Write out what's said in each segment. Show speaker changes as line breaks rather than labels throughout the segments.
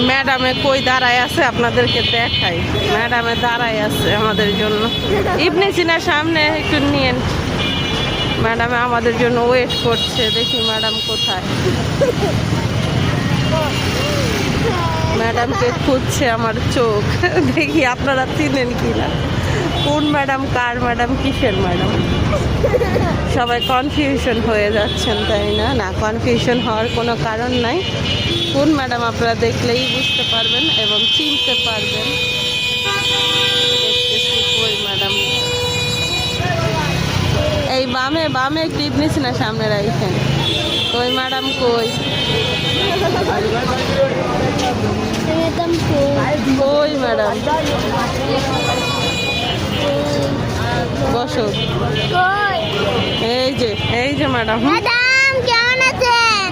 ম্যাডামে কই দাঁড়ায় আছে আপনাদেরকে দেখাই। ম্যাডামে দাঁড়ায় আছে আমাদের জন্য। ইবনে সিনার সামনে একটু নিয়েন। ম্যাডামে আমাদের জন্য ওয়েট করছে। দেখি ম্যাডাম কোথায়। ম্যাডামকে খুঁজছে আমার চোখ। দেখি আপনারা চিনেন কিনা, কোন ম্যাডাম, কার ম্যাডাম, কিসের ম্যাডাম। সবাই কনফিউশন হয়ে যাচ্ছেন, তাই না? না, কনফিউশন হওয়ার কোনো কারণ নাই। কোন ম্যাডাম আপনারা দেখলেই বুঝতে পারবেন এবং চিনতে পারবেন। দেখতেছি কই ম্যাডাম। এই বামে বামে একটু ইবনে সিনা সামনে রাখেন। কই ম্যাডাম কই? কই ম্যাডাম? বসো। এই যে ম্যাডাম।
কেমন আছেন?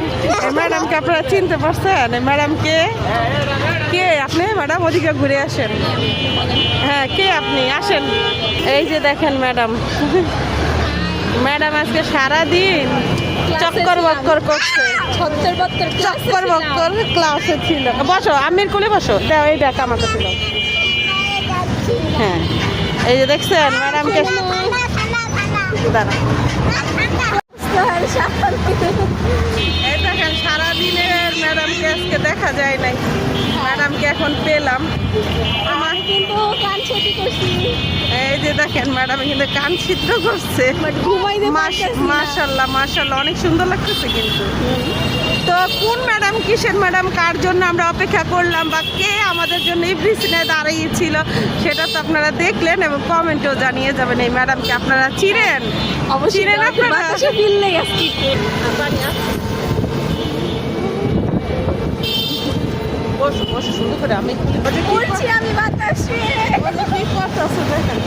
ম্যাডামকে আপনারা চিনতে পারছেন? ম্যাডামকে কে আপনি? ম্যাডাম ওদিকে ঘুরে আসেন। হ্যাঁ, কে আপনি? আসেন। এই যে দেখেন ম্যাডাম। ম্যাডাম আজকে সারাদিন চক্কর বক্কর করছে। চক্কর বক্কর ক্লাসে ছিল। বসো, আমির কোলে বসো। দাও, এই দেখ আমাকে ছিল। হ্যাঁ, এই যে দেখছেন ম্যাডামকে। দাঁড়া, এই দেখেন সারাদিনের ম্যাডামকে আজকে দেখা যায় নাই। ম্যাডামকে এখন পেলাম। আমার
কিন্তু কান ছুটি করছি।
এই যে দেখেন ম্যাডাম কিন্তু কান ছিদ্র করছে। মাশাল্লাহ মাশাল্লাহ, অনেক সুন্দর লাগতেছে কিন্তু। তো কোন ম্যাডাম, কিসের ম্যাডাম, কার জন্য আমরা অপেক্ষা করলাম বা কে আমাদের জন্য ইবনে সিনায় দাঁড়িয়েছিল সেটা তো আপনারা দেখলেন এবং কমেন্টেও জানিয়ে যাবেন। এই ম্যাডামকে আপনারা চিনেন?
অবশ্যই
চিনেন আপনারা?
ফিরলে গেছি।
বসো বসো, সুন্দর করে। আমি
বলছি আমি বাতাসে।
কি করতেছো দেখেন।